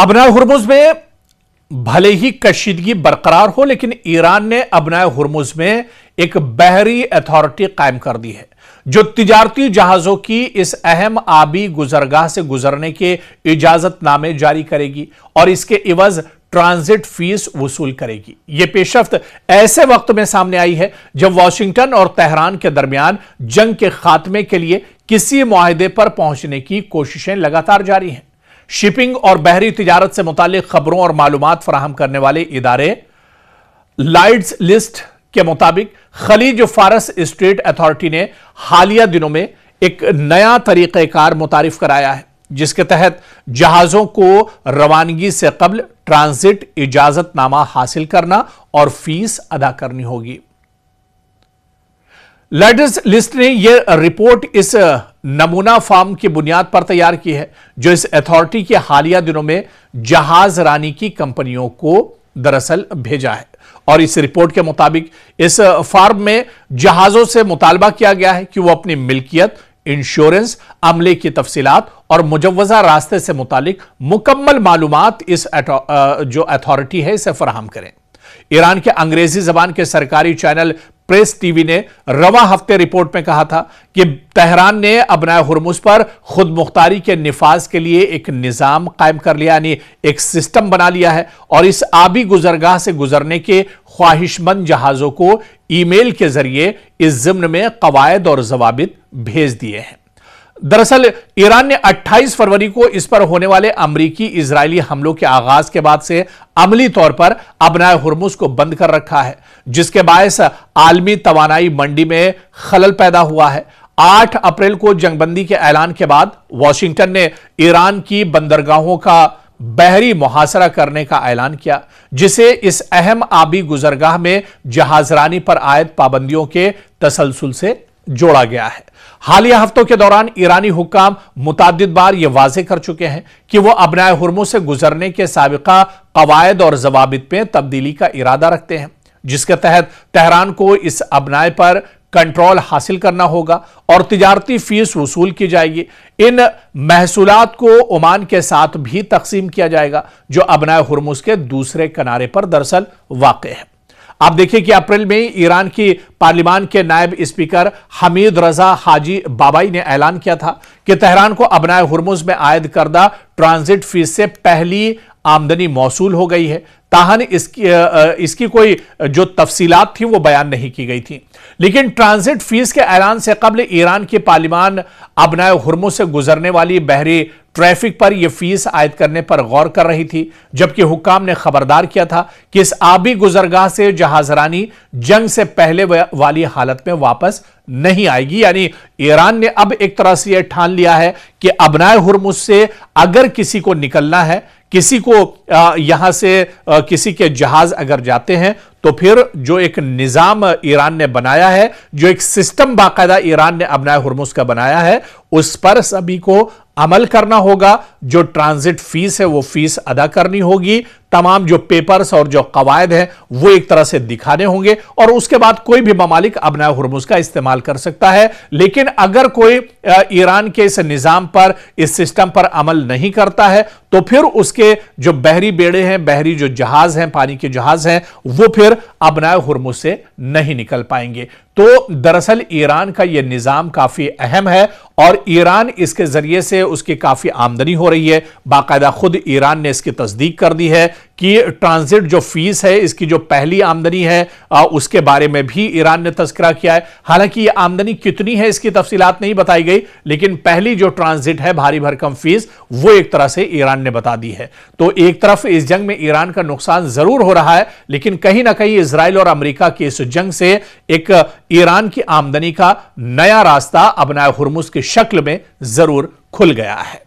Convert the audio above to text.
अबनाए हुर्मुज में भले ही कशीदगी बरकरार हो, लेकिन ईरान ने अबनाए हुर्मुज में एक बहरी अथॉरिटी कायम कर दी है जो तिजारती जहाजों की इस अहम आबी गुजरगाह से गुजरने के इजाजतनामे जारी करेगी और इसके इवज ट्रांजिट फीस वसूल करेगी। यह पेशरफ्त ऐसे वक्त में सामने आई है जब वाशिंगटन और तेहरान के दरमियान जंग के खात्मे के लिए किसी मुआहदे पर पहुंचने की कोशिशें लगातार जारी हैं। शिपिंग और बहरी तिजारत से मुतालिक खबरों और मालूमात फराहम करने वाले इदारे लाइड्स लिस्ट के मुताबिक खलीज फारस स्ट्रेट अथॉरिटी ने हालिया दिनों में एक नया तरीक़ेकार मुतारिफ कराया है जिसके तहत जहाजों को रवानगी से कबल ट्रांजिट इजाजतनामा हासिल करना और फीस अदा करनी होगी। लाइड्स लिस्ट ने यह रिपोर्ट इस नमूना फॉर्म की बुनियाद पर तैयार की है जो इस अथॉरिटी के हालिया दिनों में जहाज रानी की कंपनियों को दरअसल भेजा है। और इस रिपोर्ट के मुताबिक इस फॉर्म में जहाजों से मुतालबा किया गया है कि वो अपनी मिल्कियत, इंश्योरेंस, अमले की तफसीलात और मुजव्वजा रास्ते से मुतालिक मुकम्मल मालूमात इस जो अथॉरिटी है इसे फराहम करें। ईरान के अंग्रेजी जबान के सरकारी चैनल प्रेस टीवी ने रवा हफ्ते रिपोर्ट में कहा था कि तेहरान ने अबनाए हुर्मुज पर खुद मुख्तारी के निफाज के लिए एक निजाम कायम कर लिया, यानी एक सिस्टम बना लिया है और इस आबी गुजरगाह से गुजरने के ख्वाहिशमंद जहाजों को ईमेल के जरिए इस ज़िम्न में कवायद और जवाबित भेज दिए हैं। दरअसल ईरान ने 28 फरवरी को इस पर होने वाले अमरीकी इजरायली हमलों के आगाज के बाद से अमली तौर पर अबनाए हुर्मुज को बंद कर रखा है, जिसके बायस आलमी तवानाई मंडी में खलल पैदा हुआ है। 8 अप्रैल को जंगबंदी के ऐलान के बाद वाशिंगटन ने ईरान की बंदरगाहों का बहरी मुहासरा करने का ऐलान किया, जिसे इस अहम आबी गुजरगाह में जहाजरानी पर आयद पाबंदियों के तसलसल से जोड़ा गया है। हालिया हफ्तों के दौरान ईरानी हुक्काम मुताद्दिद बार यह वाजे कर चुके हैं कि वो अबनाए हुर्मुज से गुजरने के साबिका कवायद और जवाबित में तब्दीली का इरादा रखते हैं, जिसके तहत तेहरान को इस अबनाए पर कंट्रोल हासिल करना होगा और तिजारती फीस वसूल की जाएगी। इन महसूलात को ओमान के साथ भी तकसीम किया जाएगा जो अबनाए हुर्मुज के दूसरे किनारे पर दरअसल वाक़ है। आप देखिए कि अप्रैल में ईरान की पार्लिमान के नायब स्पीकर हमीद रजा हाजी बाबाई ने ऐलान किया था कि तेहरान को अबनाए हुर्मुज में आयद करदा ट्रांजिट फीस से पहली आमदनी मौसूल हो गई है। ताहन इसकी कोई जो तफसीलात थी वो बयान नहीं की गई थी, लेकिन ट्रांजिट फीस के ऐलान से कबल ईरान की पार्लिमान अबनाए हुर्मुज से गुजरने वाली बहरी ट्रैफिक पर यह फीस आयद करने पर गौर कर रही थी, जबकि हुक्काम ने खबरदार किया था कि इस आबी गुजरगाह से जहाजरानी जंग से पहले वाली हालत में वापस नहीं आएगी। यानी ईरान ने अब एक तरह से यह ठान लिया है कि अबनाए हुर्मुज से अगर किसी को निकलना है, किसी को यहां से किसी के जहाज अगर जाते हैं तो फिर जो एक निजाम ईरान ने बनाया है, जो एक सिस्टम बाकायदा ईरान ने अबनाए हुर्मुज का बनाया है, उस पर सभी को अमल करना होगा। जो ट्रांजिट फीस है वो फीस अदा करनी होगी, तमाम जो पेपर्स और जो कवायद हैं वो एक तरह से दिखाने होंगे और उसके बाद कोई भी ममालिक अबनाए हुर्मुज का इस्तेमाल कर सकता है। लेकिन अगर कोई ईरान के इस निजाम पर, इस सिस्टम पर अमल नहीं करता है तो फिर उसके जो बहरी बेड़े हैं, बहरी जो जहाज हैं, पानी के जहाज हैं, वो फिर अबनाए हुर्मुज से नहीं निकल पाएंगे। तो दरअसल ईरान का यह निजाम काफी अहम है और ईरान इसके जरिए से उसकी काफी आमदनी हो रही है। बाकायदा खुद ईरान ने इसकी तस्दीक कर दी है कि ट्रांजिट जो फीस है, इसकी जो पहली आमदनी है उसके बारे में भी ईरान ने तज़किरा किया है। हालांकि ये आमदनी कितनी है इसकी तफसीलात नहीं बताई गई, लेकिन पहली जो ट्रांजिट है, भारी भरकम फीस, वो एक तरह से ईरान ने बता दी है। तो एक तरफ इस जंग में ईरान का नुकसान जरूर हो रहा है, लेकिन कहीं ना कहीं इजराइल और अमेरिका की इस जंग से एक ईरान की आमदनी का नया रास्ता अबनाए हुर्मुज की शक्ल में जरूर खुल गया है।